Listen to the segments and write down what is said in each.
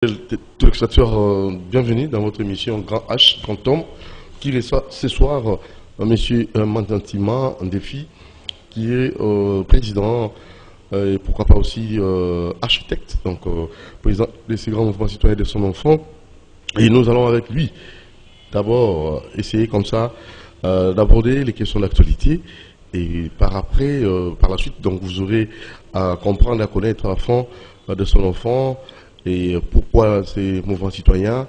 Téléspectateurs, bienvenue dans votre émission Grand H, Grand Homme, qui reçoit ce soir M. Mantantima Ndefi, qui est président et pourquoi pas aussi architecte, donc président de ces grands mouvements citoyens de son enfant. Et nous allons avec lui d'abord essayer comme ça d'aborder les questions d'actualité et par la suite, donc vous aurez à comprendre, à connaître à fond de son enfant et pourquoi ces mouvements citoyens,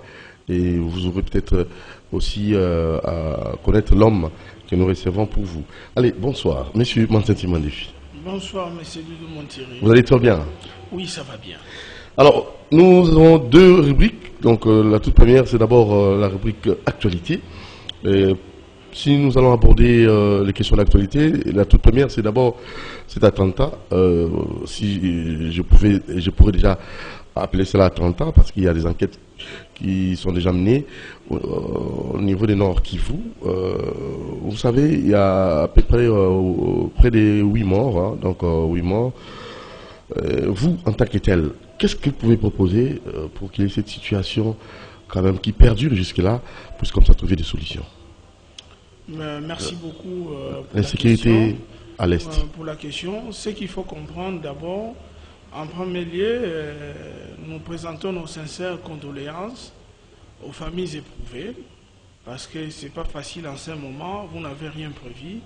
et vous aurez peut-être aussi à connaître l'homme que nous recevons pour vous. Allez, bonsoir, monsieur Mantantima Ndefi. Bonsoir, monsieur Doudou Montiré. Vous allez très bien? Oui, ça va bien. Alors, nous avons deux rubriques. Donc, la toute première, c'est d'abord la rubrique actualité. Si nous allons aborder les questions d'actualité, la toute première, c'est d'abord cet attentat. Si je pourrais déjà appeler cela attentat, parce qu'il y a des enquêtes qui sont déjà menées au niveau des Nord Kivu. Vous savez, il y a à peu près près de 8 morts, hein, donc 8 morts. Vous, en tant que tel, qu'est-ce que vous pouvez proposer pour qu'il y ait cette situation quand même qui perdure jusque-là, pour comme ça trouver des solutions? Merci beaucoup pour l'insécurité à l'Est. Pour la question, ce qu'il faut comprendre d'abord, en premier lieu, nous présentons nos sincères condoléances aux familles éprouvées, parce que ce n'est pas facile en ce moment, vous n'avez rien prévu.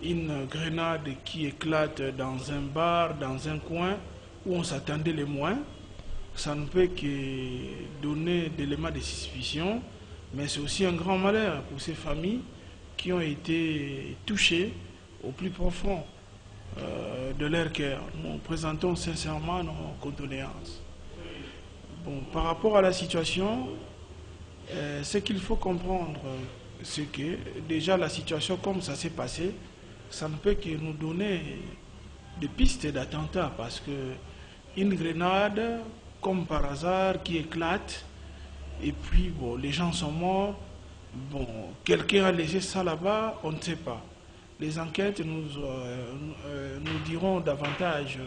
Une grenade qui éclate dans un bar, dans un coin où on s'attendait le moins, ça ne peut que donner d'éléments de suspicion, mais c'est aussi un grand malheur pour ces familles qui ont été touchées au plus profond de leur cœur. Nous présentons sincèrement nos condoléances. Bon, par rapport à la situation, ce qu'il faut comprendre, c'est que déjà la situation comme ça s'est passé, ça ne peut que nous donner des pistes d'attentat, parce que une grenade, comme par hasard, qui éclate, et puis bon, les gens sont morts, bon, quelqu'un a laissé ça là-bas, on ne sait pas. Les enquêtes nous diront davantage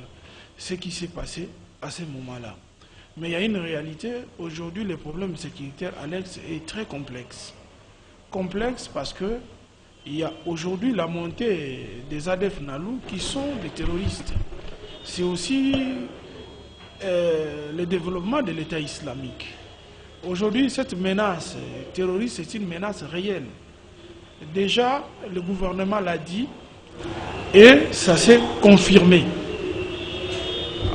ce qui s'est passé à ce moment-là. Mais il y a une réalité, aujourd'hui le problème sécuritaire à l'Est est très complexe. Complexe parce que il y a aujourd'hui la montée des ADF Nalou qui sont des terroristes. C'est aussi le développement de l'État islamique. Aujourd'hui, cette menace terroriste est une menace réelle. Déjà, le gouvernement l'a dit et ça s'est confirmé.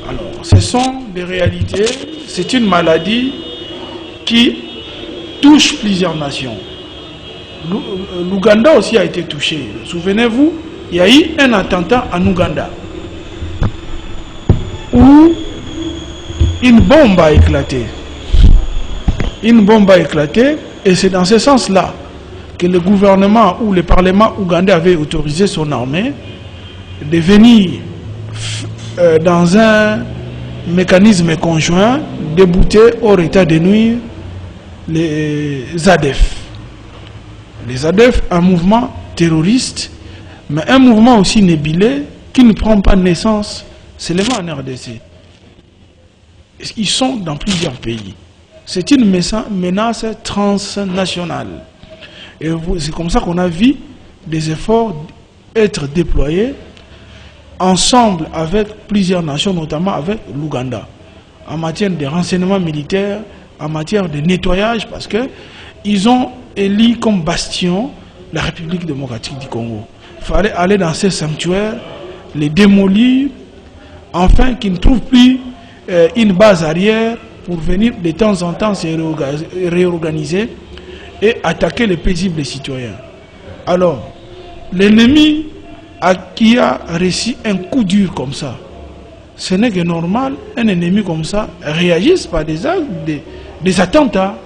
Alors, ce sont des réalités, c'est une maladie qui touche plusieurs nations. L'Ouganda aussi a été touché. Souvenez-vous, il y a eu un attentat en Ouganda où une bombe a éclaté. Une bombe a éclaté et c'est dans ce sens-là que le gouvernement ou le parlement ougandais avait autorisé son armée de venir dans un mécanisme conjoint débouter hors état de nuire les ADF. Les ADF, un mouvement terroriste, mais un mouvement aussi nébuleux qui ne prend pas naissance seulement en RDC. Ils sont dans plusieurs pays. C'est une menace transnationale. Et c'est comme ça qu'on a vu des efforts être déployés ensemble avec plusieurs nations, notamment avec l'Ouganda, en matière de renseignement militaire, en matière de nettoyage, parce qu'ils ont élu comme bastion la République démocratique du Congo. Il fallait aller dans ces sanctuaires, les démolir, afin qu'ils ne trouvent plus une base arrière pour venir de temps en temps se réorganiser et attaquer les paisibles citoyens. Alors, l'ennemi qui a reçu un coup dur comme ça, ce n'est que normal, un ennemi comme ça réagisse par des actes, des attentats.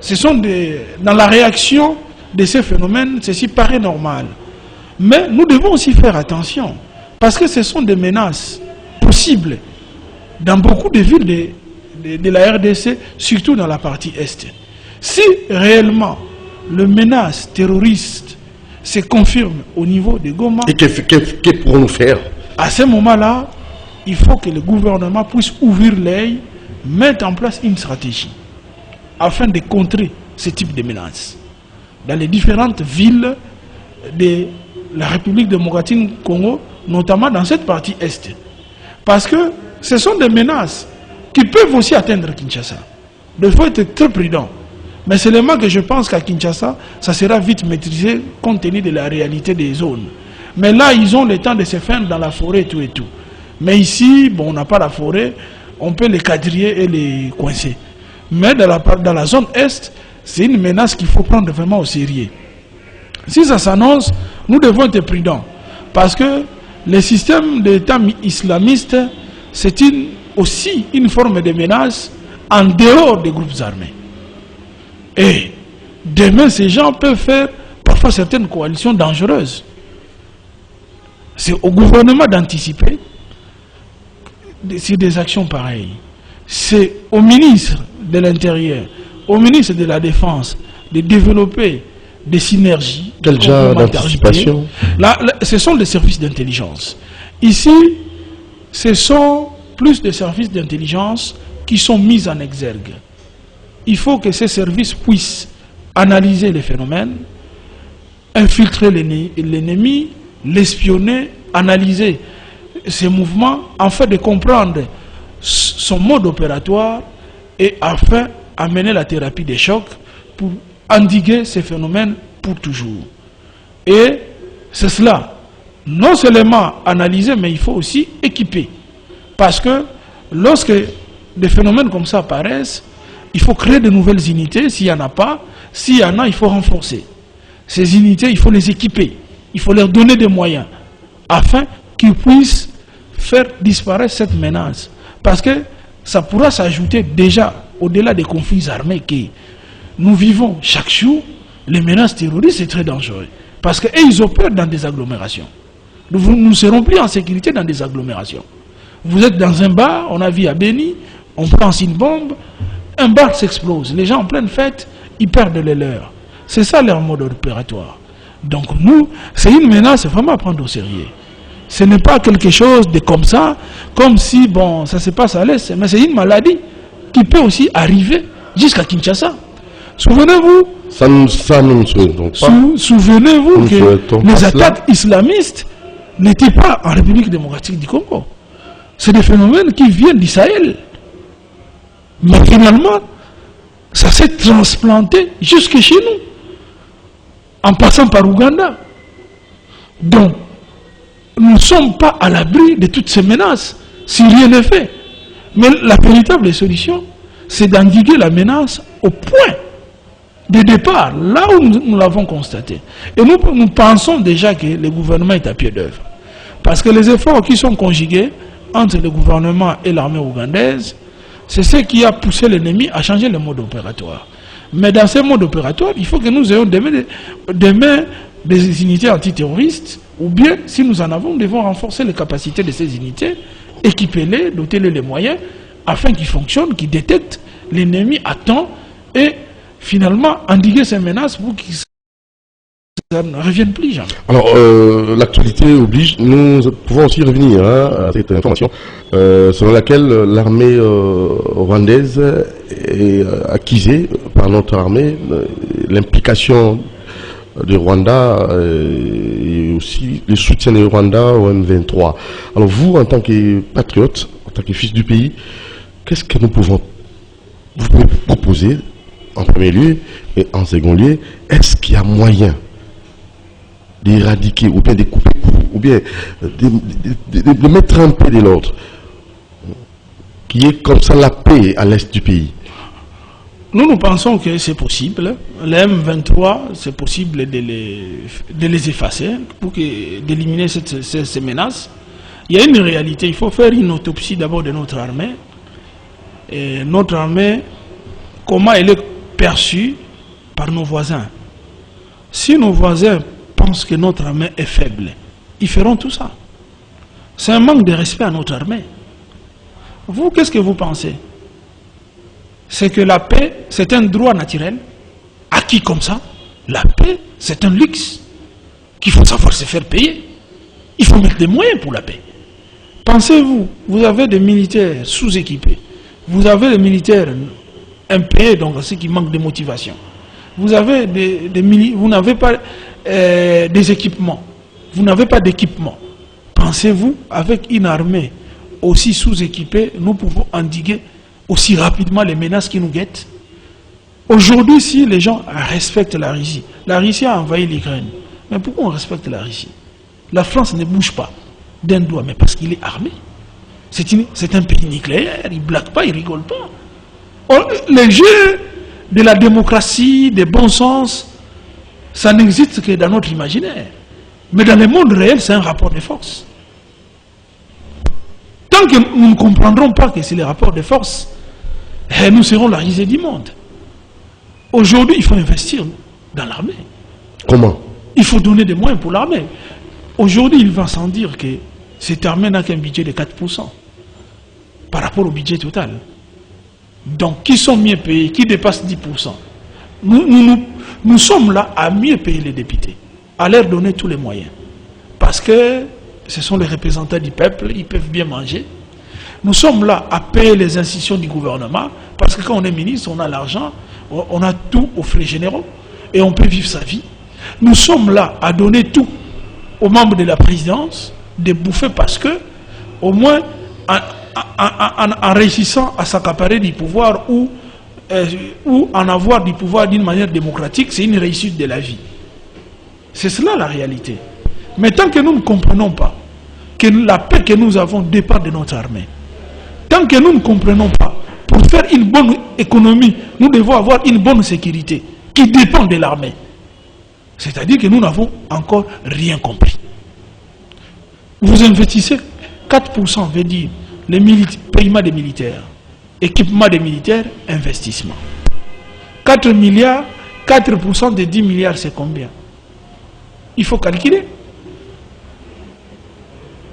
Ce sont dans la réaction de ces phénomènes, ceci paraît normal. Mais nous devons aussi faire attention, parce que ce sont des menaces possibles dans beaucoup de villes de la RDC, surtout dans la partie Est. Si réellement le menace terroriste se confirme au niveau de Goma, et que pourrons-nous faire? À ce moment-là, il faut que le gouvernement puisse ouvrir l'œil mettent en place une stratégie afin de contrer ce type de menaces dans les différentes villes de la République démocratique du Congo, notamment dans cette partie est. Parce que ce sont des menaces qui peuvent aussi atteindre Kinshasa. Il faut être très prudent. Mais seulement que je pense qu'à Kinshasa, ça sera vite maîtrisé compte tenu de la réalité des zones. Mais là, ils ont le temps de se faire dans la forêt et tout. Mais ici, bon, on n'a pas la forêt, on peut les quadriller et les coincer. Mais dans la zone est, c'est une menace qu'il faut prendre vraiment au sérieux. Si ça s'annonce, nous devons être prudents. Parce que le système d'État islamiste, c'est aussi une forme de menace en dehors des groupes armés. Et demain, ces gens peuvent faire parfois certaines coalitions dangereuses. C'est au gouvernement d'anticiper sur des actions pareilles. C'est au ministre de l'Intérieur, au ministre de la Défense, de développer des synergies. Quel genre d'anticipation? Là, ce sont des services d'intelligence. Ici, ce sont plus des services d'intelligence qui sont mis en exergue. Il faut que ces services puissent analyser les phénomènes, infiltrer l'ennemi, l'espionner, analyser ses mouvements, afin de comprendre son mode opératoire et afin d'amener la thérapie des chocs pour endiguer ces phénomènes pour toujours. Et c'est cela, non seulement analyser, mais il faut aussi équiper. Parce que lorsque des phénomènes comme ça apparaissent, il faut créer de nouvelles unités. S'il n'y en a pas, s'il y en a, il faut renforcer. Ces unités, il faut les équiper. Il faut leur donner des moyens afin qu'ils puissent faire disparaître cette menace. Parce que ça pourra s'ajouter déjà au-delà des conflits armés que nous vivons chaque jour. Les menaces terroristes, c'est très dangereux. Parce qu'ils opèrent dans des agglomérations. Nous ne serons plus en sécurité dans des agglomérations. Vous êtes dans un bar, on a vu à Béni, on prend une bombe, un bar s'explose. Les gens en pleine fête, ils perdent les leurs. C'est ça leur mode opératoire. Donc nous, c'est une menace vraiment à prendre au sérieux. Ce n'est pas quelque chose de comme ça, comme si, bon, ça se passe à l'Est, mais c'est une maladie qui peut aussi arriver jusqu'à Kinshasa. Souvenez-vous, nous ne souhaitons pas. Souvenez-vous que les attaques islamistes n'étaient pas en République démocratique du Congo. C'est des phénomènes qui viennent du Sahel. Mais finalement, ça s'est transplanté jusque chez nous, en passant par Ouganda. Donc, nous ne sommes pas à l'abri de toutes ces menaces, si rien n'est fait. Mais la véritable solution, c'est d'endiguer la menace au point de départ, là où nous l'avons constaté. Et nous pensons déjà que le gouvernement est à pied d'œuvre. Parce que les efforts qui sont conjugués entre le gouvernement et l'armée ougandaise, c'est ce qui a poussé l'ennemi à changer le mode opératoire. Mais dans ce mode opératoire, il faut que nous ayons demain des unités antiterroristes, ou bien, si nous en avons, nous devons renforcer les capacités de ces unités, équiper-les, doter-les les moyens, afin qu'ils fonctionnent, qu'ils détectent l'ennemi à temps, et finalement endiguer ces menaces pour qu'ils ne reviennent plus jamais. Alors, l'actualité oblige, nous pouvons aussi revenir à cette information selon laquelle l'armée rwandaise est accusée par notre armée, l'implication du Rwanda et aussi le soutien du Rwanda au M23. Alors vous, en tant que patriote, en tant que fils du pays, qu'est-ce que nous pouvons vous proposer en premier lieu et en second lieu? Est-ce qu'il y a moyen d'éradiquer ou bien de couper ou bien de mettre un peu de l'ordre qui est comme ça la paix à l'est du pays? Nous pensons que c'est possible. Les M23, c'est possible de les effacer pour d'éliminer ces menaces. Il y a une réalité, il faut faire une autopsie d'abord de notre armée. Et notre armée, comment elle est perçue par nos voisins. Si nos voisins pensent que notre armée est faible, ils feront tout ça. C'est un manque de respect à notre armée. Vous, qu'est-ce que vous pensez? C'est que la paix, c'est un droit naturel, acquis comme ça. La paix, c'est un luxe qu'il faut savoir se faire payer. Il faut mettre des moyens pour la paix. Pensez-vous, vous avez des militaires sous-équipés. Vous avez les militaires impayés, donc ceux qui manquent de motivation. Vous avez vous n'avez pas des équipements. Vous n'avez pas d'équipement. Pensez-vous, avec une armée aussi sous-équipée, nous pouvons endiguer aussi rapidement les menaces qui nous guettent? Aujourd'hui, si les gens respectent la Russie a envahi l'Ukraine. Mais pourquoi on respecte la Russie? La France ne bouge pas d'un doigt, mais parce qu'il est armé. C'est un pays nucléaire, il ne blague pas, il ne rigole pas. Les jeux de la démocratie, des bons sens, ça n'existe que dans notre imaginaire. Mais dans le monde réel, c'est un rapport de force. Tant que nous ne comprendrons pas que c'est les rapports de force, nous serons la risée du monde. Aujourd'hui, il faut investir dans l'armée. Comment? Il faut donner des moyens pour l'armée. Aujourd'hui, il va sans dire que cette armée n'a qu'un budget de 4% par rapport au budget total. Donc, qui sont mieux payés, qui dépassent 10%? Nous sommes là à mieux payer les députés, à leur donner tous les moyens. Parce que ce sont les représentants du peuple, ils peuvent bien manger. Nous sommes là à payer les institutions du gouvernement, parce que quand on est ministre, on a l'argent, on a tout aux frais généraux, et on peut vivre sa vie. Nous sommes là à donner tout aux membres de la présidence, de bouffer, parce que, au moins, en réussissant à s'accaparer du pouvoir ou en avoir du pouvoir d'une manière démocratique, c'est une réussite de la vie. C'est cela la réalité. Mais tant que nous ne comprenons pas que la paix que nous avons dépend de notre armée, tant que nous ne comprenons pas, pour faire une bonne économie, nous devons avoir une bonne sécurité qui dépend de l'armée. C'est-à-dire que nous n'avons encore rien compris. Vous investissez 4%, veut dire les paiements des militaires, équipement des militaires, investissement. 4 milliards, 4% de 10 milliards, c'est combien? Il faut calculer.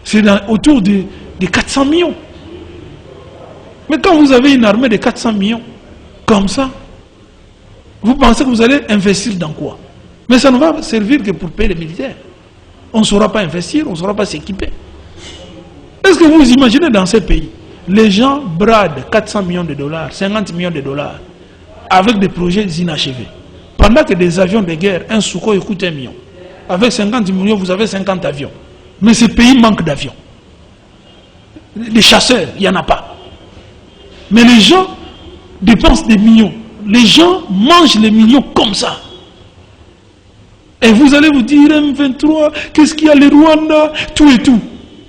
C'est autour de 400 millions. Mais quand vous avez une armée de 400 millions, comme ça, vous pensez que vous allez investir dans quoi? Mais ça ne va servir que pour payer les militaires. On ne saura pas investir, on ne saura pas s'équiper. Est-ce que vous imaginez dans ces pays, les gens bradent 400 millions de dollars, 50 millions de dollars, avec des projets inachevés. Pendant que des avions de guerre, un Sukhoi coûte 1 million. Avec 50 millions, vous avez 50 avions. Mais ces pays manquent d'avions. Les chasseurs, il n'y en a pas. Mais les gens dépensent des millions. Les gens mangent les millions comme ça. Et vous allez vous dire, M23, qu'est-ce qu'il y a, le Rwanda, tout et tout.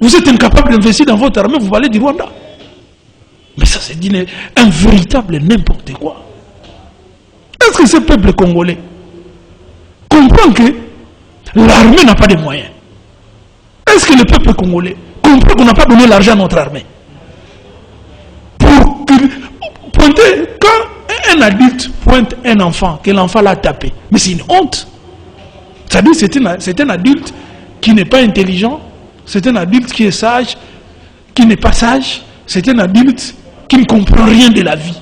Vous êtes incapable d'investir dans votre armée, vous parlez du Rwanda. Mais ça, c'est un véritable n'importe quoi. Est-ce que ce peuple congolais comprend que l'armée n'a pas de moyens? Est-ce que le peuple congolais comprend qu'on n'a pas donné l'argent à notre armée? Pour pointer, quand un adulte pointe un enfant, que l'enfant l'a tapé, mais c'est une honte. C'est-à-dire que c'est un adulte qui n'est pas intelligent, c'est un adulte qui est sage, qui n'est pas sage, c'est un adulte qui ne comprend rien de la vie.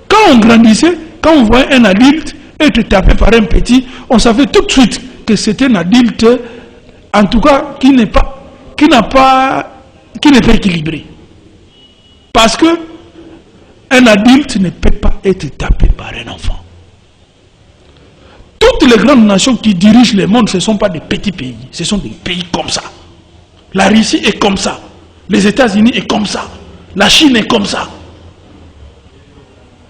Quand on grandissait, quand on voyait un adulte être tapé par un petit, on savait tout de suite que c'était un adulte, en tout cas, qui n'est pas équilibré. Parce que un adulte ne peut pas être tapé par un enfant. Toutes les grandes nations qui dirigent le monde, ce ne sont pas des petits pays, ce sont des pays comme ça. La Russie est comme ça, les États-Unis est comme ça, la Chine est comme ça.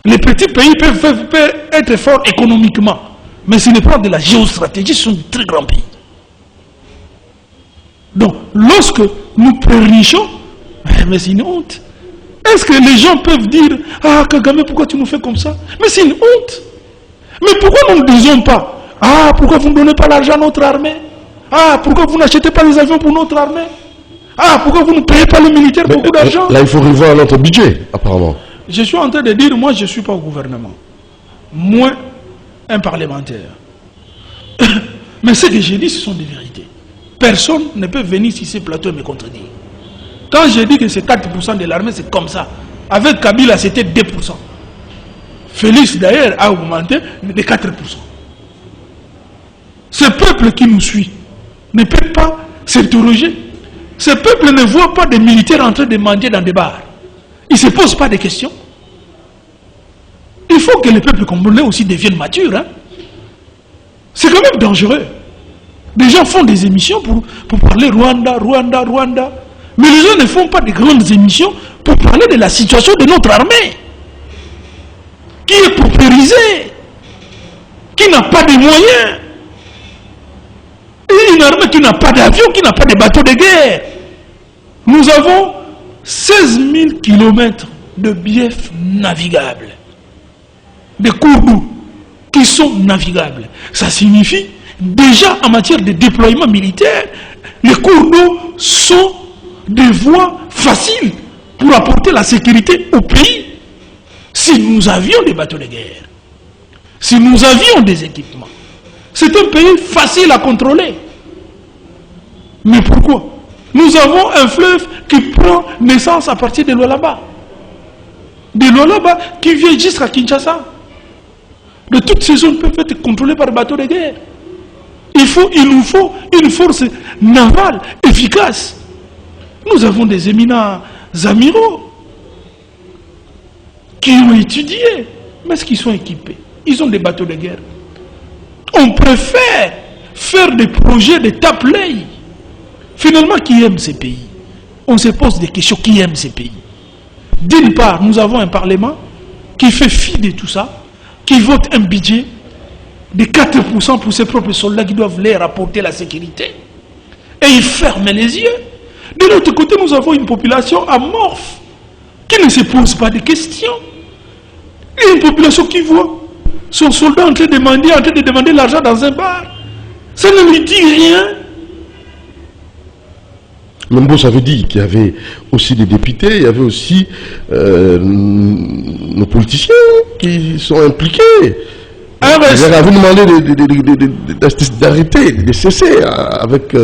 Les petits pays peuvent être forts économiquement, mais ce n'est pas de la géostratégie, ce sont de très grands pays. Donc, lorsque nous prérichons, mais c'est une honte. Est-ce que les gens peuvent dire, ah Kagame, pourquoi tu nous fais comme ça? Mais c'est une honte. Mais pourquoi nous ne disons pas, ah pourquoi vous ne donnez pas l'argent à notre armée? Ah pourquoi vous n'achetez pas les avions pour notre armée? Ah pourquoi vous ne payez pas les militaires beaucoup d'argent? Là, il faut revoir notre budget, apparemment. Je suis en train de dire, moi je ne suis pas au gouvernement. Moi, un parlementaire. Mais ce que j'ai dit, ce sont des vérités. Personne ne peut venir sur ces plateaux et me contredire. Quand j'ai dit que c'est 4% de l'armée, c'est comme ça. Avec Kabila, c'était 2%. Félix, d'ailleurs, a augmenté de 4%. Ce peuple qui nous suit ne peut pas s'interroger. Ce peuple ne voit pas des militaires en train de mendier dans des bars. Ils ne se posent pas de questions. Il faut que le peuple congolais aussi devienne mature. Hein. C'est quand même dangereux. Des gens font des émissions pour parler Rwanda, Rwanda, Rwanda. Mais les gens ne font pas de grandes émissions pour parler de la situation de notre armée. Qui est paupérisée, qui n'a pas de moyens. Et une armée qui n'a pas d'avion, qui n'a pas de bateaux de guerre. Nous avons 16 000 km de biefs navigables. Des cours d'eau qui sont navigables. Ça signifie, déjà en matière de déploiement militaire, les cours d'eau sont des voies faciles pour apporter la sécurité au pays. Si nous avions des bateaux de guerre, si nous avions des équipements, c'est un pays facile à contrôler. Mais pourquoi? Nous avons un fleuve qui prend naissance à partir de Lualaba. De Lualaba qui vient jusqu'à Kinshasa. De toutes ces zones peuvent être contrôlées par bateaux de guerre. Il nous faut une force navale efficace. Nous avons des éminents amiraux qui ont étudié. Mais est-ce qu'ils sont équipés? Ils ont des bateaux de guerre. On préfère faire des projets de tape-l'œil. Finalement, qui aime ces pays? On se pose des questions. Qui aime ces pays? D'une part, nous avons un parlement qui fait fi de tout ça, qui vote un budget de 4% pour ses propres soldats qui doivent leur apporter la sécurité. Et ils ferment les yeux. De l'autre côté, nous avons une population amorphe qui ne se pose pas de questions. Et une population qui voit son soldat en train de demander l'argent dans un bar. Ça ne lui dit rien. Membo, ça veut dire qu'il y avait aussi des députés, il y avait aussi nos politiciens qui sont impliqués. Vous demandé d'arrêter, de cesser avec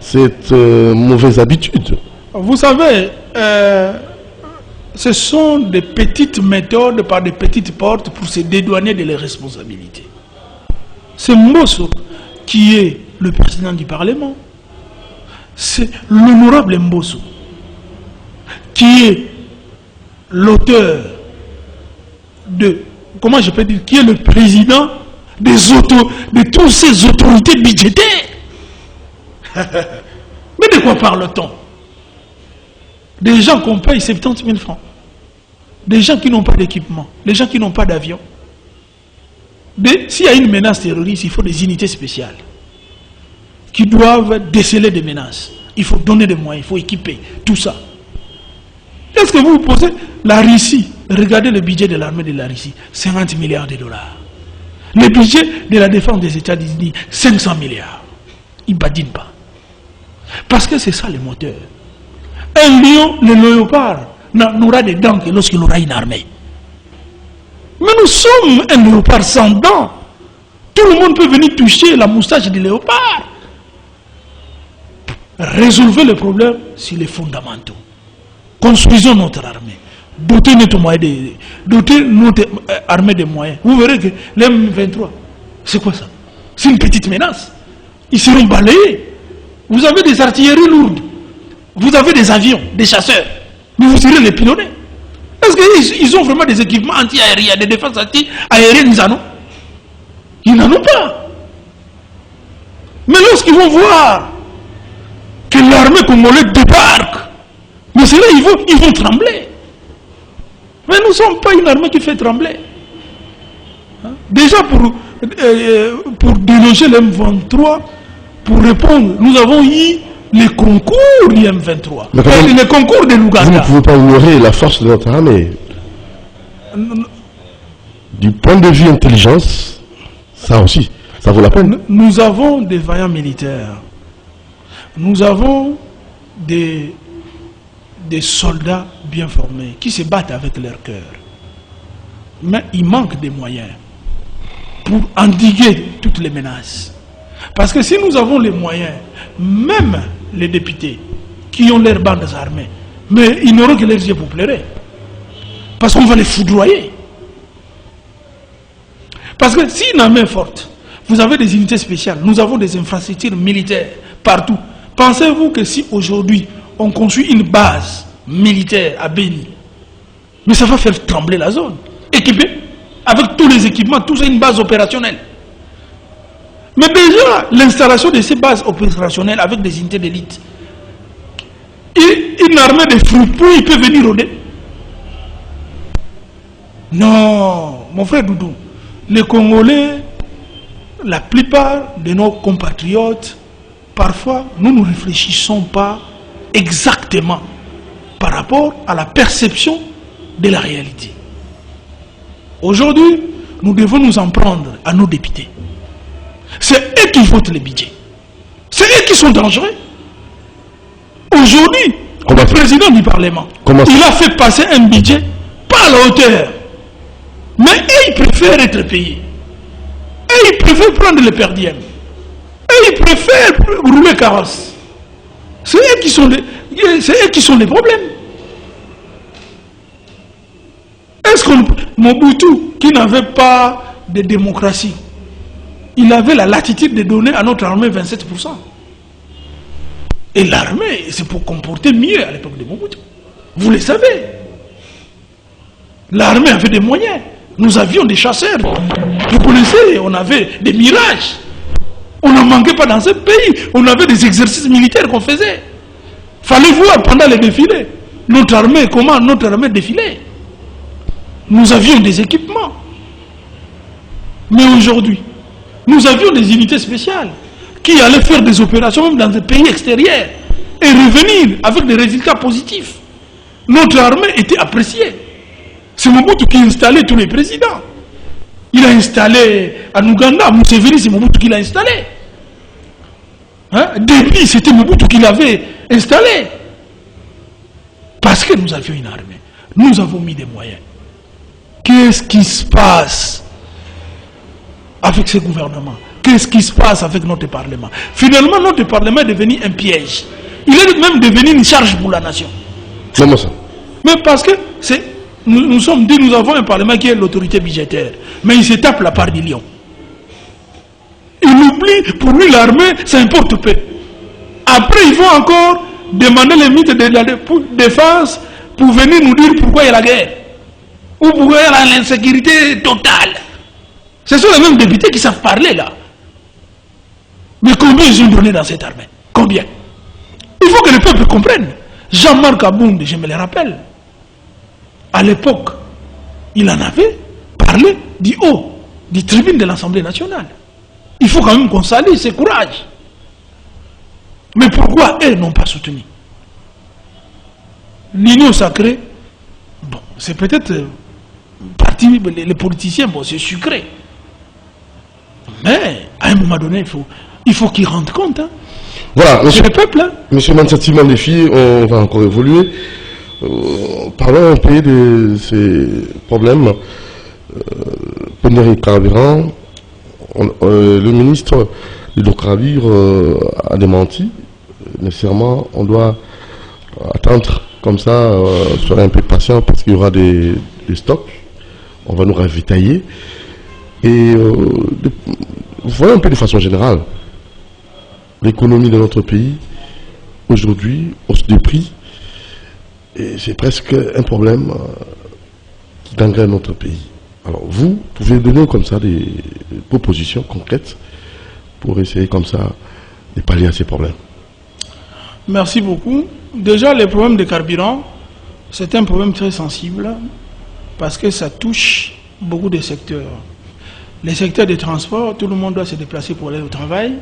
cette mauvaise habitude. Vous savez, ce sont des petites méthodes par des petites portes pour se dédouaner de leurs responsabilités. C'est Mbosso qui est le président du Parlement. C'est l'honorable Mbosso qui est l'auteur de, comment je peux dire, qui est le président de toutes ces autorités budgétaires. Mais de quoi parle-t-on? Des gens qu'on paye 70 000 francs, des gens qui n'ont pas d'équipement, des gens qui n'ont pas d'avion. S'il y a une menace terroriste, il faut des unités spéciales qui doivent déceler des menaces. Il faut donner des moyens, il faut équiper, tout ça. Est-ce que vous vous posez, la Russie, regardez le budget de l'armée de la Russie, 50 milliards de dollars. Le budget de la défense des États-Unis, 500 milliards. Ils ne badinent pas. Parce que c'est ça le moteur. Un lion, le léopard, n'aura des dents que lorsqu'il aura une armée. Mais nous sommes un léopard sans dents. Tout le monde peut venir toucher la moustache du léopard. Résolvez le problème sur les fondamentaux. Construisons notre armée. Dotez notre armée de moyens. Vous verrez que l'M23, c'est quoi ça? C'est une petite menace. Ils seront balayés. Vous avez des artilleries lourdes. Vous avez des avions, des chasseurs. Mais vous serez les pilonnés. Est-ce qu'ils ont vraiment des équipements anti-aériens, des défenses anti-aériennes? Ils n'en ont pas. Mais lorsqu'ils vont voir que l'armée congolaise débarque, mais c'est là ils vont trembler. Mais nous ne sommes pas une armée qui fait trembler. Déjà pour déloger l'M23, pour répondre, nous avons eu les concours du M23, les concours de l'Ouganda. Vous ne pouvez pas ignorer la force de notre armée. Du point de vue intelligence, ça aussi, ça vaut la peine. Nous avons des vaillants militaires. Nous avons des soldats bien formés qui se battent avec leur cœur. Mais il manque des moyens pour endiguer toutes les menaces. Parce que si nous avons les moyens, même les députés qui ont leurs bandes armées, mais ils n'auront que leurs yeux pour pleurer. Parce qu'on va les foudroyer. Parce que si une armée est forte, vous avez des unités spéciales, nous avons des infrastructures militaires partout. Pensez-vous que si aujourd'hui on construit une base militaire à Béni, Mais ça va faire trembler la zone. Équipé, avec tous les équipements, tout ça, une base opérationnelle. Mais déjà, l'installation de ces bases opérationnelles avec des unités d'élite, une armée de fripouilles peut venir rôder. Non, mon frère Doudou, les Congolais, la plupart de nos compatriotes, parfois, nous ne réfléchissons pas exactement par rapport à la perception de la réalité. Aujourd'hui, nous devons nous en prendre à nos députés. C'est eux qui votent les budgets. C'est eux qui sont dangereux. Aujourd'hui, le président du Parlement, il a fait passer un budget pas à la hauteur. Mais eux, ils préfèrent être payés. Et ils préfèrent prendre le perdième. Et ils préfèrent rouler carrosse. C'est eux qui sont les problèmes. Est-ce que Mobutu, qui n'avait pas de démocratie, il avait la latitude de donner à notre armée 27%. Et l'armée, c'est pour comporter mieux à l'époque de Mobutu. Vous le savez. L'armée avait des moyens. Nous avions des chasseurs. Vous connaissez, on avait des mirages. On n'en manquait pas dans ce pays. On avait des exercices militaires qu'on faisait. Fallait voir pendant les défilés. Notre armée, comment notre armée défilait. Nous avions des équipements. Mais aujourd'hui, nous avions des unités spéciales qui allaient faire des opérations même dans des pays extérieurs et revenir avec des résultats positifs. Notre armée était appréciée. C'est Mobutu qui a installé tous les présidents. Il a installé en Ouganda, Museveni, c'est Mobutu qui l'a installé. Hein? Déby, c'était Mobutu qui l'avait installé. Parce que nous avions une armée. Nous avons mis des moyens. Qu'est-ce qui se passe avec ce gouvernement? Qu'est-ce qui se passe avec notre Parlement? Finalement, notre Parlement est devenu un piège. Il est même devenu une charge pour la nation. Comment ça? Mais parce que nous sommes dit, nous avons un Parlement qui est l'autorité budgétaire. Mais il se tape la part du lion. Il oublie, pour lui l'armée, ça importe peu. Après, ils vont encore demander les mythes de la défense pour venir nous dire pourquoi il y a la guerre. Ou pourquoi il y a l'insécurité totale. Ce sont les mêmes députés qui savent parler là. Mais combien ils ont donné dans cette armée? Combien? Il faut que le peuple comprenne. Jean-Marc Abound, je me le rappelle. À l'époque, il en avait parlé du haut, du tribune de l'Assemblée nationale. Il faut quand même qu'on salue ce courage. Mais pourquoi eux n'ont pas soutenu? L'union sacrée, bon, c'est peut-être parti, les politiciens, bon, c'est sucré. Mais à un moment donné, il faut qu'ils rendent compte. Hein. Voilà, c'est le peuple. Hein. Monsieur Mansati Mandéfi, on va encore évoluer. Parlons un peu de ces problèmes. Pénurie de carburant. Le ministre Hydrocarbures a démenti. Nécessairement, on doit attendre comme ça, soyez un peu patient parce qu'il y aura des stocks. On va nous ravitailler. Et voyons un peu de façon générale l'économie de notre pays aujourd'hui, hausse des prix, et c'est presque un problème qui gangrène notre pays. Alors vous pouvez donner comme ça des propositions concrètes pour essayer comme ça de pallier à ces problèmes. Merci beaucoup. Déjà, les problèmes de carburant, c'est un problème très sensible parce que ça touche beaucoup de secteurs. Les secteurs des transports, tout le monde doit se déplacer pour aller au travail.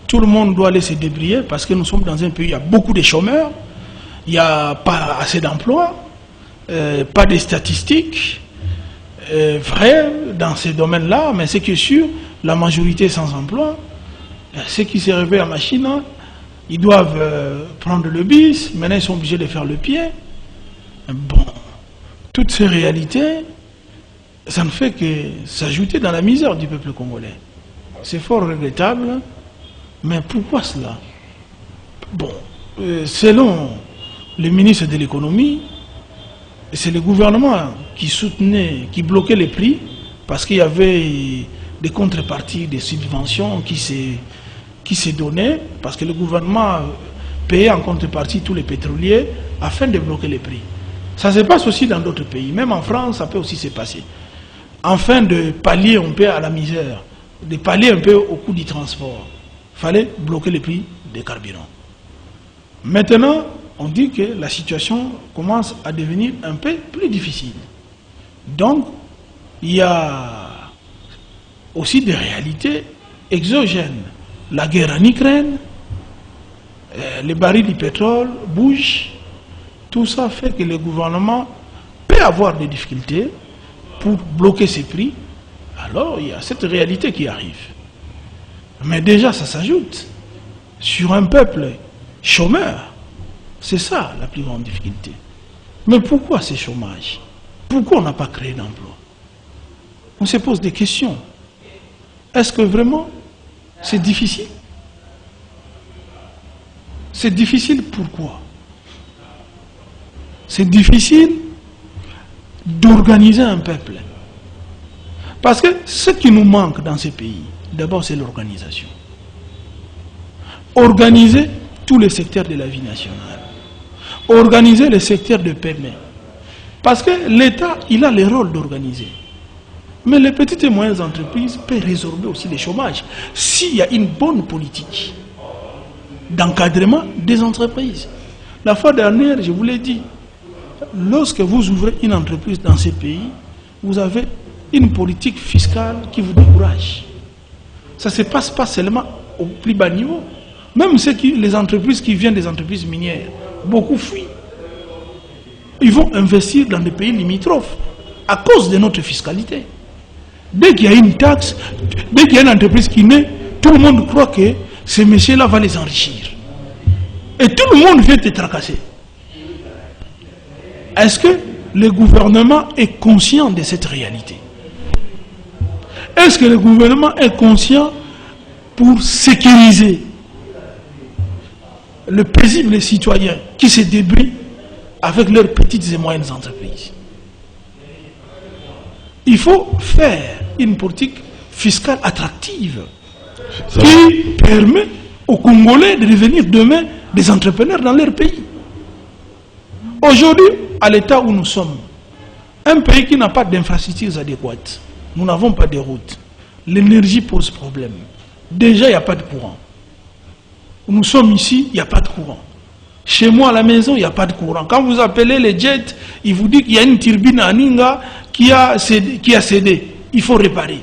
Tout le monde doit aller se débrouiller parce que nous sommes dans un pays où il y a beaucoup de chômeurs, il n'y a pas assez d'emplois, pas de statistiques vraies dans ces domaines-là, mais ce qui est sûr, la majorité est sans emploi. Ceux qui se réveillent à machine, ils doivent prendre le bus, maintenant ils sont obligés de faire le pied. Bon, toutes ces réalités, ça ne fait que s'ajouter dans la misère du peuple congolais. C'est fort regrettable, mais pourquoi cela? Bon, selon le ministre de l'économie, c'est le gouvernement qui soutenait, qui bloquait les prix, parce qu'il y avait des contreparties, des subventions qui se donnaient, parce que le gouvernement payait en contrepartie tous les pétroliers afin de bloquer les prix. Ça se passe aussi dans d'autres pays. Même en France, ça peut aussi se passer. Afin de pallier un peu à la misère, de pallier un peu au coût du transport, il fallait bloquer les prix des carburants. Maintenant, on dit que la situation commence à devenir un peu plus difficile. Donc, il y a aussi des réalités exogènes. La guerre en Ukraine, les barils du pétrole bougent. Tout ça fait que le gouvernement peut avoir des difficultés pour bloquer ces prix. Alors, il y a cette réalité qui arrive. Mais déjà, ça s'ajoute sur un peuple chômeur. C'est ça la plus grande difficulté. Mais pourquoi ce chômage? Pourquoi on n'a pas créé d'emploi? On se pose des questions. Est-ce que vraiment c'est difficile? C'est difficile pourquoi? C'est difficile d'organiser un peuple. Parce que ce qui nous manque dans ces pays, d'abord c'est l'organisation. Organiser tous les secteurs de la vie nationale. Organiser les secteurs de paiement. Parce que l'État, il a le rôle d'organiser. Mais les petites et moyennes entreprises peuvent résorber aussi le chômage s'il y a une bonne politique d'encadrement des entreprises. La fois dernière, je vous l'ai dit, lorsque vous ouvrez une entreprise dans ces pays, vous avez une politique fiscale qui vous décourage. Ça ne se passe pas seulement au plus bas niveau. Même les entreprises qui viennent des entreprises minières, beaucoup fuient. Ils vont investir dans des pays limitrophes à cause de notre fiscalité. Dès qu'il y a une taxe, dès qu'il y a une entreprise qui naît, tout le monde croit que ces messieurs-là vont les enrichir. Et tout le monde vient te tracasser. Est-ce que le gouvernement est conscient de cette réalité? Est-ce que le gouvernement est conscient pour sécuriser le paisible citoyen qui se débrouille avec leurs petites et moyennes entreprises? Il faut faire une politique fiscale attractive qui permet aux Congolais de devenir demain des entrepreneurs dans leur pays. Aujourd'hui, à l'état où nous sommes, un pays qui n'a pas d'infrastructures adéquates, nous n'avons pas de routes, l'énergie pose problème. Déjà, il n'y a pas de courant. Nous sommes ici, il n'y a pas de courant. Chez moi, à la maison, il n'y a pas de courant. Quand vous appelez les jets, ils vous disent qu'il y a une turbine à Ninga qui a cédé. Il faut réparer.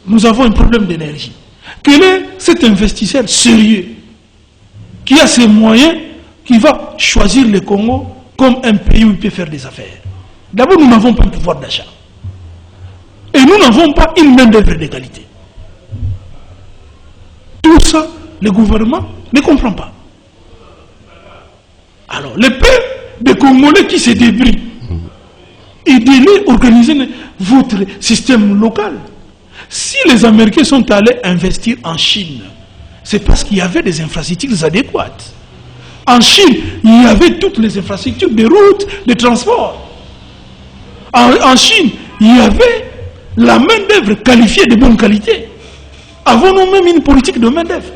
Nous avons un problème d'énergie. Quel est cet investisseur sérieux qui a ses moyens, qui va choisir le Congo comme un pays où il peut faire des affaires? D'abord, nous n'avons pas un pouvoir d'achat. Et nous n'avons pas une main-d'œuvre de qualité. Tout ça, le gouvernement ne comprend pas. Alors, le peuple des Congolais qui se débrouille, aidez-les à organiser votre système local. Si les Américains sont allés investir en Chine, c'est parce qu'il y avait des infrastructures adéquates. En Chine, il y avait toutes les infrastructures de routes, de transport. En Chine, il y avait la main-d'œuvre qualifiée de bonne qualité. Avons-nous même une politique de main-d'œuvre?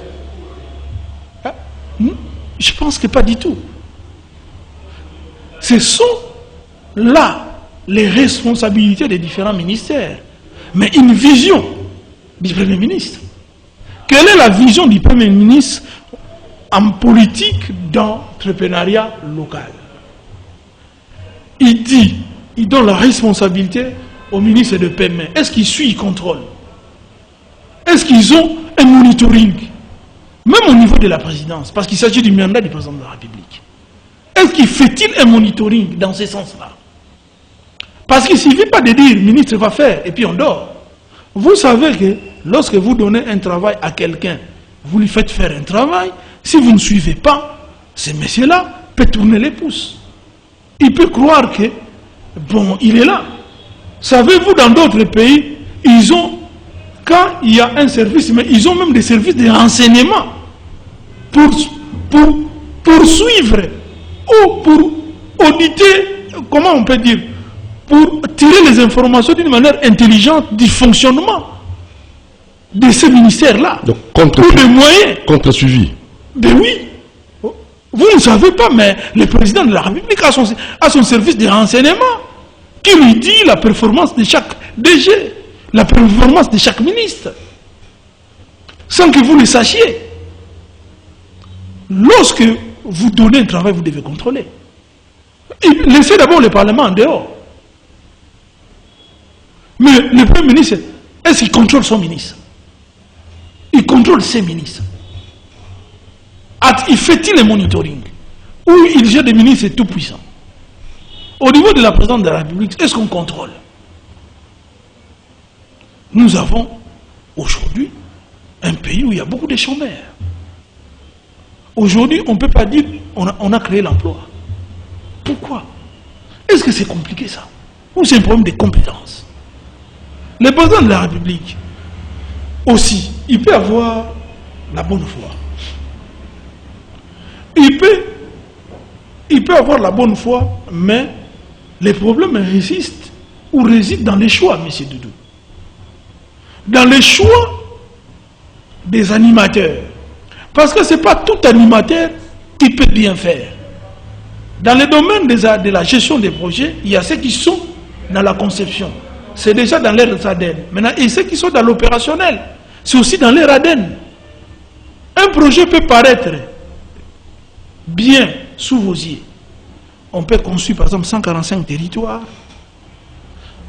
Je pense que pas du tout. Ce sont là les responsabilités des différents ministères. Mais une vision du Premier ministre. Quelle est la vision du Premier ministre en politique d'entrepreneuriat local? Il donne la responsabilité au ministre de paiement. Est-ce qu'il suit, il contrôle? Est-ce qu'ils ont un monitoring? Même au niveau de la présidence, parce qu'il s'agit du mandat du président de la République. Est-ce qu'il fait-il un monitoring dans ce sens-là? Parce qu'il ne suffit pas de dire, le ministre va faire, et puis on dort. Vous savez que lorsque vous donnez un travail à quelqu'un, vous lui faites faire un travail, si vous ne suivez pas, ce monsieur-là peut tourner les pouces. Il peut croire que, bon, il est là. Savez-vous, dans d'autres pays, ils ont, quand il y a un service, mais ils ont même des services de renseignement pour suivre ou pour auditer, comment on peut dire, pour tirer les informations d'une manière intelligente du fonctionnement de ce ministère-là. Donc, pour des moyens. Contre-suivi. Ben oui. Vous ne savez pas, mais le président de la République a son service de renseignement qui lui dit la performance de chaque DG, la performance de chaque ministre, sans que vous le sachiez. Lorsque vous donnez un travail, vous devez contrôler. Et laissez d'abord le Parlement en dehors. Mais le Premier ministre, est-ce qu'il contrôle son ministre? Il contrôle ses ministres. Il fait-il le monitoring? Ou il gère des ministres tout puissants? Au niveau de la présidente de la République, est-ce qu'on contrôle? Nous avons aujourd'hui un pays où il y a beaucoup de chômeurs. Aujourd'hui, on ne peut pas dire on a créé l'emploi. Pourquoi? Est-ce que c'est compliqué ça? Ou c'est un problème de compétences? Le président de la République, aussi, il peut avoir la bonne foi. Il peut avoir la bonne foi, mais les problèmes résistent ou résident dans les choix, M. Doudou. Dans les choix des animateurs. Parce que ce n'est pas tout animateur qui peut bien faire. Dans le domaine de la gestion des projets, il y a ceux qui sont dans la conception. C'est déjà dans l'air ADN. Maintenant, et ceux qui sont dans l'opérationnel, c'est aussi dans l'air ADN. Un projet peut paraître bien sous vos yeux. On peut construire par exemple 145 territoires.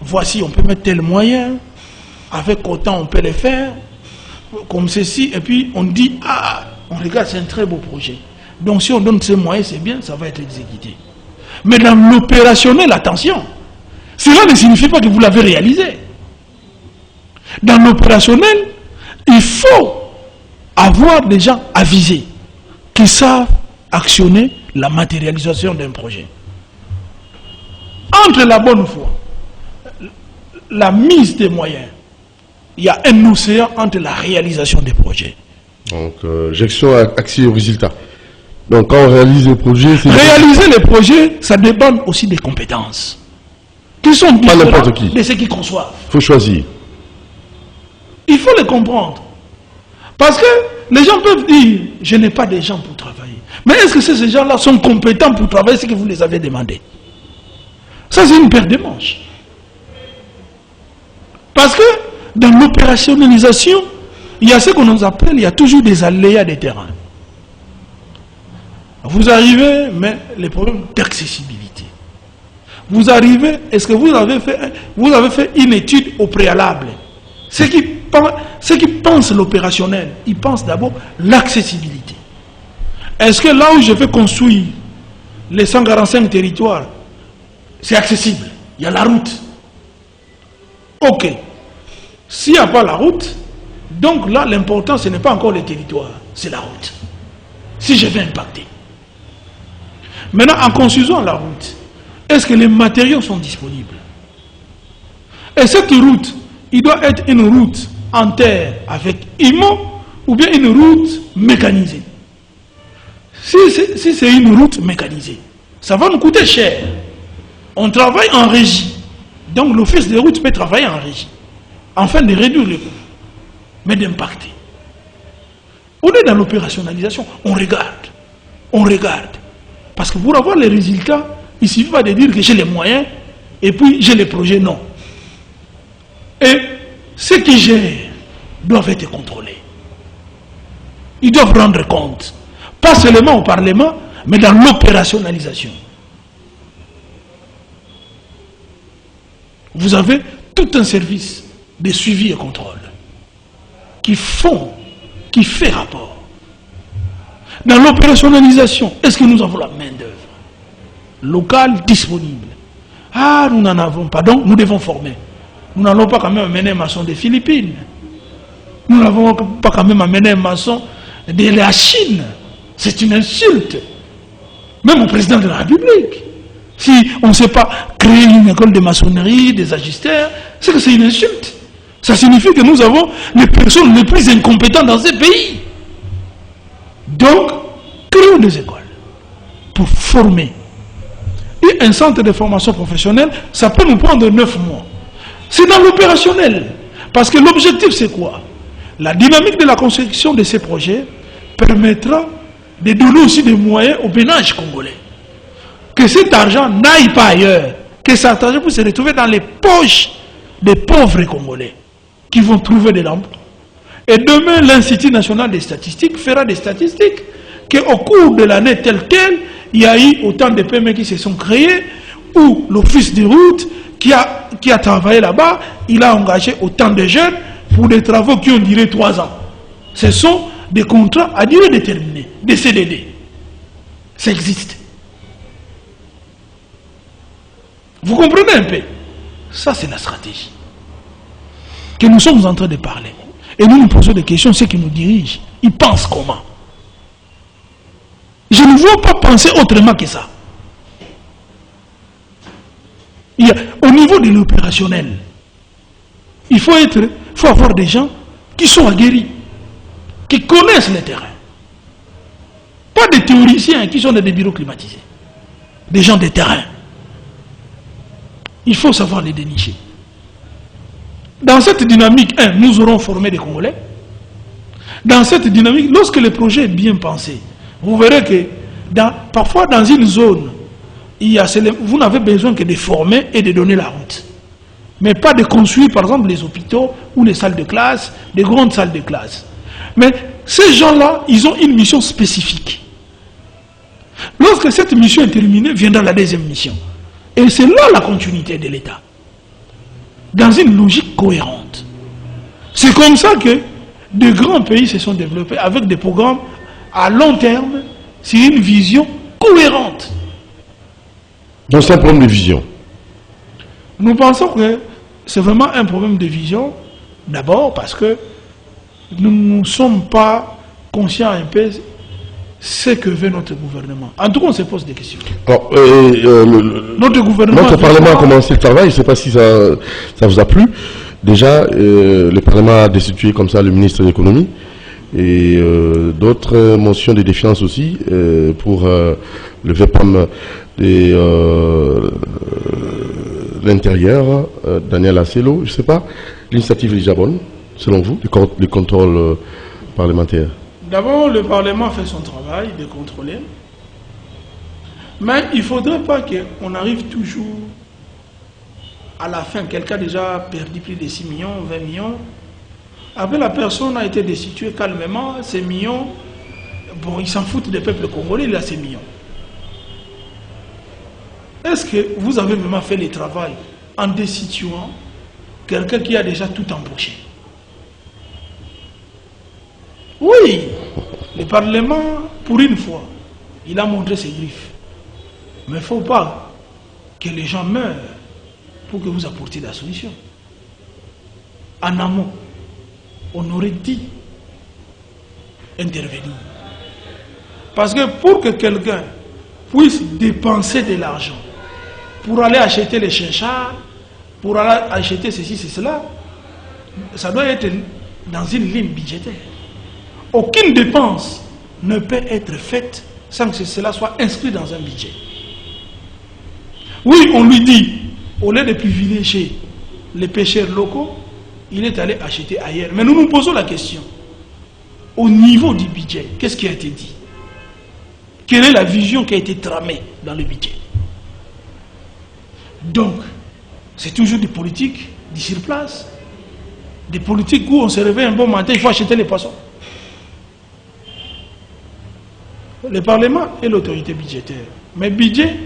Voici, on peut mettre tel moyen. Avec autant, on peut les faire. Comme ceci. Et puis, on dit, ah, on regarde, c'est un très beau projet. Donc, si on donne ces moyens, c'est bien, ça va être exécuté. Mais dans l'opérationnel, attention. Cela ne signifie pas que vous l'avez réalisé. Dans l'opérationnel, il faut avoir des gens avisés qui savent actionner la matérialisation d'un projet. Entre la bonne foi, la mise des moyens, il y a un océan entre la réalisation des projets. Donc, gestion axée au résultat. Donc, quand on réalise les projets... Réaliser les projets, ça dépend aussi des compétences. Qui sont différentes de ceux qui conçoivent. Il faut choisir. Il faut les comprendre. Parce que les gens peuvent dire, je n'ai pas de gens pour travailler. Mais est-ce que ces gens-là sont compétents pour travailler ce que vous les avez demandé? Ça, c'est une paire de manches. Parce que dans l'opérationnalisation, il y a ce qu'on nous appelle, il y a toujours des aléas de terrain. Vous arrivez, mais les problèmes d'accessibilité. Vous arrivez, est-ce que vous avez fait une étude au préalable? Ceux qui pensent l'opérationnel, ils pensent d'abord l'accessibilité. Est-ce que là où je vais construire les 145 territoires, c'est accessible? Il y a la route. Ok. S'il n'y a pas la route, donc là l'important ce n'est pas encore les territoires, c'est la route. Si je vais impacter. Maintenant, en construisant la route, est-ce que les matériaux sont disponibles? Et cette route, il doit être une route en terre avec IMO ou bien une route mécanisée. Si c'est une route mécanisée, ça va nous coûter cher. On travaille en régie. Donc l'office de route peut travailler en régie, afin de réduire les coûts, mais d'impacter. On est dans l'opérationnalisation, on regarde. Parce que pour avoir les résultats, il ne suffit pas de dire que j'ai les moyens et puis j'ai les projets, non. Et ceux qui gèrent doivent être contrôlés. Ils doivent rendre compte, pas seulement au Parlement, mais dans l'opérationnalisation. Vous avez tout un service de suivi et contrôle qui fait rapport. Dans l'opérationnalisation, est-ce que nous avons la main-d'œuvre locale disponible? Ah, nous n'en avons pas, donc nous devons former. Nous n'allons pas quand même amener un maçon des Philippines. Nous n'avons pas quand même amené un maçon de la Chine. C'est une insulte. Même au président de la République. Si on ne sait pas créer une école de maçonnerie, des agistères, c'est que c'est une insulte. Ça signifie que nous avons les personnes les plus incompétentes dans ces pays. Donc, créons des écoles pour former. Et un centre de formation professionnelle, ça peut nous prendre 9 mois. C'est dans l'opérationnel. Parce que l'objectif, c'est quoi? La dynamique de la construction de ces projets permettra de donner aussi des moyens aux ménages congolais. Que cet argent n'aille pas ailleurs, que cet argent puisse se retrouver dans les poches des pauvres Congolais qui vont trouver de l'emploi. Et demain, l'Institut national des statistiques fera des statistiques qu'au cours de l'année telle, il y a eu autant de PME qui se sont créés, ou l'office de route qui a travaillé là-bas, il a engagé autant de jeunes pour des travaux qui ont duré 3 ans. Ce sont des contrats à durée déterminée, des CDD. Ça existe. Vous comprenez un peu? Ça, c'est la stratégie que nous sommes en train de parler. Et nous nous posons des questions, ceux qui nous dirigent, ils pensent comment? Je ne veux pas penser autrement que ça. Au niveau de l'opérationnel, il faut avoir des gens qui sont aguerris, qui connaissent le terrain. Pas des théoriciens qui sont dans des bureaux climatisés. Des gens de terrain. Il faut savoir les dénicher. Dans cette dynamique, nous aurons formé des Congolais. Dans cette dynamique, lorsque le projet est bien pensé, vous verrez que parfois dans une zone, vous n'avez besoin que de former et de donner la route. Mais pas de construire par exemple les hôpitaux ou les salles de classe, des grandes salles de classe. Mais ces gens-là, ils ont une mission spécifique. Lorsque cette mission est terminée, viendra la deuxième mission. Et c'est là la continuité de l'État. Dans une logique cohérente. C'est comme ça que de grands pays se sont développés avec des programmes à long terme, c'est une vision cohérente. Donc c'est un problème de vision. Nous pensons que c'est vraiment un problème de vision, d'abord parce que nous ne sommes pas conscients un peu ce que veut notre gouvernement. En tout cas, on se pose des questions. Alors, notre Parlement a commencé le travail, je ne sais pas si ça vous a plu. Déjà, le Parlement a destitué comme ça le ministre de l'économie et d'autres motions de défiance aussi pour le VEPAM de l'intérieur, Daniel Asselo, je ne sais pas. L'initiative est déjà bonne, selon vous, le contrôle parlementaire? D'abord, le Parlement fait son travail de contrôler. Mais il ne faudrait pas qu'on arrive toujours à la fin. Quelqu'un a déjà perdu plus de 6 millions, 20 millions. Après, la personne a été destituée calmement. Ces millions, bon, ils s'en foutent des peuples congolais, il a ces millions. Est-ce que vous avez vraiment fait le travail en destituant quelqu'un qui a déjà tout empoché? Oui, le Parlement, pour une fois, il a montré ses griffes. Mais il ne faut pas que les gens meurent pour que vous apportiez la solution. En amont, on aurait dit intervenir. Parce que pour que quelqu'un puisse dépenser de l'argent pour aller acheter les chinchards, pour aller acheter ceci, cela, ça doit être dans une ligne budgétaire. Aucune dépense ne peut être faite sans que cela soit inscrit dans un budget. Oui, on lui dit, au lieu de privilégier les pêcheurs locaux, il est allé acheter ailleurs. Mais nous nous posons la question, au niveau du budget, qu'est-ce qui a été dit? Quelle est la vision qui a été tramée dans le budget? Donc, c'est toujours des politiques du sur place, des politiques où on se réveille un bon matin, il faut acheter les poissons. Le Parlement est l'autorité budgétaire. Mais budget,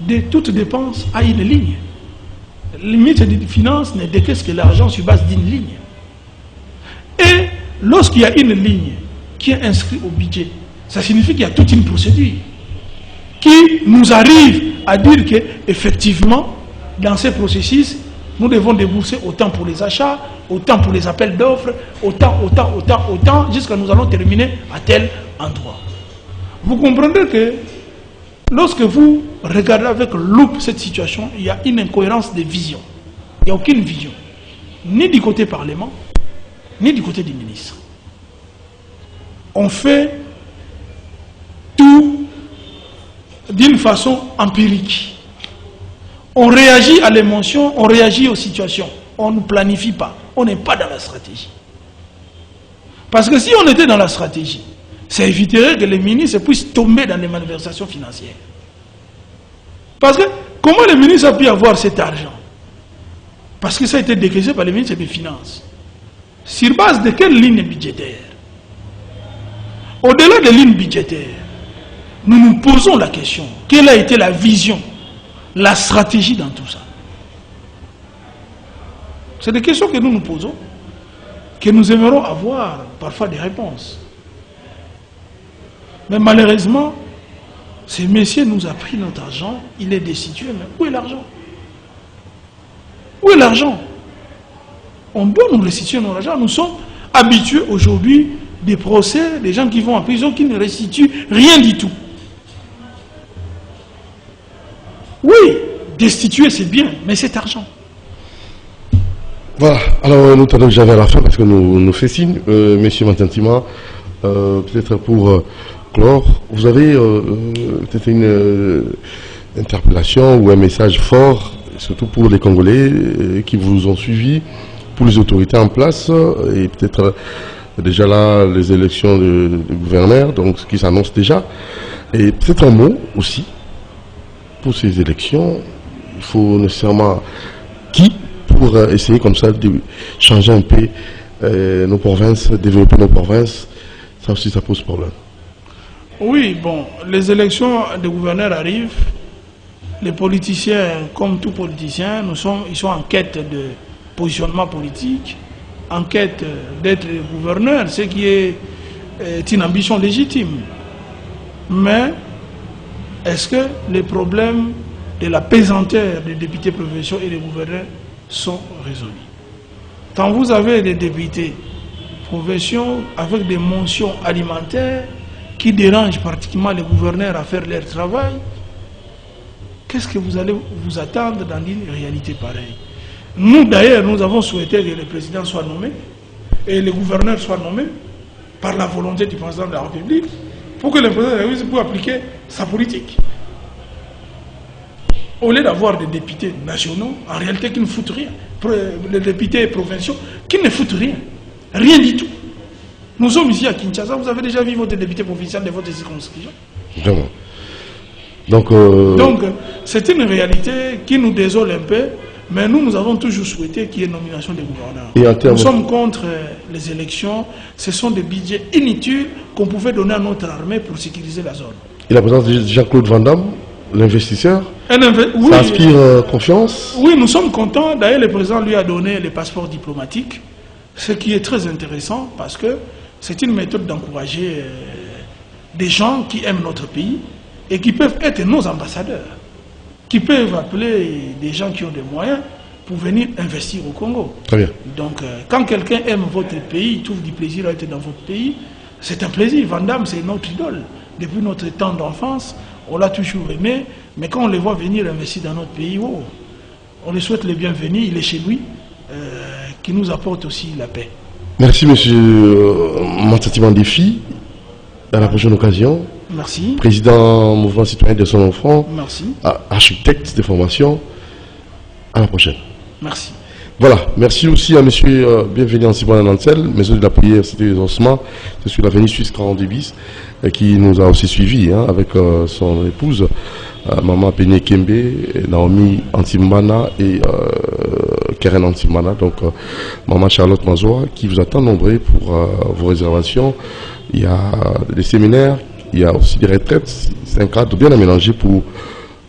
de toute dépense, a une ligne. La limite des finances ne décaisse que l'argent sur base d'une ligne. Et lorsqu'il y a une ligne qui est inscrite au budget, ça signifie qu'il y a toute une procédure qui nous arrive à dire qu'effectivement, dans ces processus, nous devons débourser autant pour les achats, autant pour les appels d'offres, autant, jusqu'à ce que nous allons terminer à tel endroit. Vous comprendrez que lorsque vous regardez avec loupe cette situation, il y a une incohérence de vision. Il n'y a aucune vision, ni du côté Parlement, ni du côté du ministre. On fait tout d'une façon empirique. On réagit à l'émotion, on réagit aux situations. On ne planifie pas, on n'est pas dans la stratégie. Parce que si on était dans la stratégie, Ça éviterait que les ministres puissent tomber dans des malversations financières. Parce que, comment les ministres ont pu avoir cet argent? Parce que ça a été décaissé par les ministres des Finances. Sur base de quelle ligne budgétaire? Au-delà des lignes budgétaires, nous nous posons la question, quelle a été la vision, la stratégie dans tout ça? C'est des questions que nous nous posons, que nous aimerons avoir parfois des réponses. Mais malheureusement, ce monsieur nous a pris notre argent, il est destitué, mais où est l'argent? Où est l'argent? On doit nous restituer notre argent. Nous sommes habitués aujourd'hui des procès, des gens qui vont en prison, qui ne restituent rien du tout. Oui, destituer c'est bien, mais cet argent. Voilà, alors nous t'avons déjà vers la fin parce que nous fait signe, monsieur Mantantima, peut-être pour clore, vous avez peut-être une interpellation ou un message fort, surtout pour les Congolais qui vous ont suivi, pour les autorités en place, et peut-être déjà là les élections de gouverneur, donc ce qui s'annonce déjà, et peut-être un mot aussi, pour ces élections, il faut nécessairement qui pour essayer comme ça de changer un peu nos provinces, développer nos provinces, ça aussi ça pose problème. Oui, bon, les élections de gouverneurs arrivent, les politiciens, comme tout politicien, ils sont en quête de positionnement politique, en quête d'être gouverneur, ce qui est une ambition légitime. Mais est-ce que les problèmes de la pesanteur des députés provinciaux et des gouverneurs sont résolus? Quand vous avez des députés provinciaux avec des mentions alimentaires qui dérangent pratiquement les gouverneurs à faire leur travail, qu'est-ce que vous allez vous attendre dans une réalité pareille? Nous d'ailleurs, nous avons souhaité que le président soit nommé et le gouverneur soit nommé par la volonté du président de la République pour que le président de la République puisse appliquer sa politique. Au lieu d'avoir des députés nationaux, en réalité qui ne foutent rien, les députés provinciaux qui ne foutent rien, rien du tout. Nous sommes ici à Kinshasa, vous avez déjà vu votre député provincial de votre circonscription? Vraiment. Donc c'est une réalité qui nous désole un peu, mais nous avons toujours souhaité qu'il y ait nomination des gouverneurs. Nous sommes contre les élections, ce sont des budgets inutiles qu'on pouvait donner à notre armée pour sécuriser la zone. Et la présence de Jean-Claude Van Damme, l'investisseur, oui, ça inspire confiance? Oui, nous sommes contents. D'ailleurs, le président lui a donné les passeports diplomatiques, ce qui est très intéressant parce que c'est une méthode d'encourager des gens qui aiment notre pays et qui peuvent être nos ambassadeurs, qui peuvent appeler des gens qui ont des moyens pour venir investir au Congo. Très bien. Donc, quand quelqu'un aime votre pays, il trouve du plaisir à être dans votre pays, c'est un plaisir. Van Damme, c'est notre idole. Depuis notre temps d'enfance, on l'a toujours aimé, mais quand on le voit venir investir dans notre pays, oh, on lui souhaite le bienvenu, il est chez lui, qui nous apporte aussi la paix. Merci, monsieur Mantantima Défi. À la prochaine occasion. Merci. Président Mouvement Citoyen de son enfant. Merci. Architecte de formation. À la prochaine. Merci. Voilà. Merci aussi à monsieur Bienvenu Simon Nancel, maison de la prière, Cité des Ossements, c'est sur l'avenue Suisse 42 bis, qui nous a aussi suivis avec son épouse, maman Pené Kembe, Naomi Antimana et Karen Antimana. Donc, maman Charlotte Mazoa, qui vous attend nombreux pour vos réservations. Il y a des séminaires, il y a aussi des retraites. C'est un cadre bien aménagé pour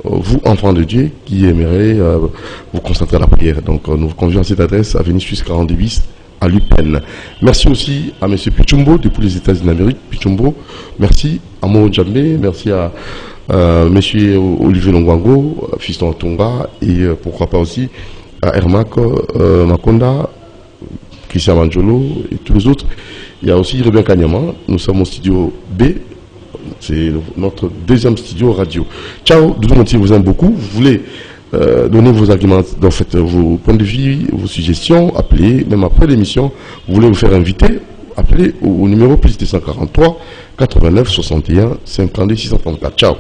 vous, enfants de Dieu, qui aimeraient vous concentrer à la prière. Donc, nous vous convions à cette adresse, avenue Suisse 42 bis, à Lupin. Merci aussi à M. Pichumbo, depuis les États-Unis d'Amérique. Pichumbo, merci à Mo Djambé, merci à M. Olivier Longwango, Fiston Tonga, et pourquoi pas aussi à Hermac Makonda, Christian Manjolo et tous les autres. Il y a aussi Rebien Kanyama, nous sommes au studio B, c'est notre deuxième studio radio. Ciao, Doudou Monti vous aime beaucoup. Vous voulez donner vos arguments, en fait, vos points de vue, vos suggestions, appelez, même après l'émission, vous voulez vous faire inviter, appelez au numéro plus 143 89 61 52 634. Ciao.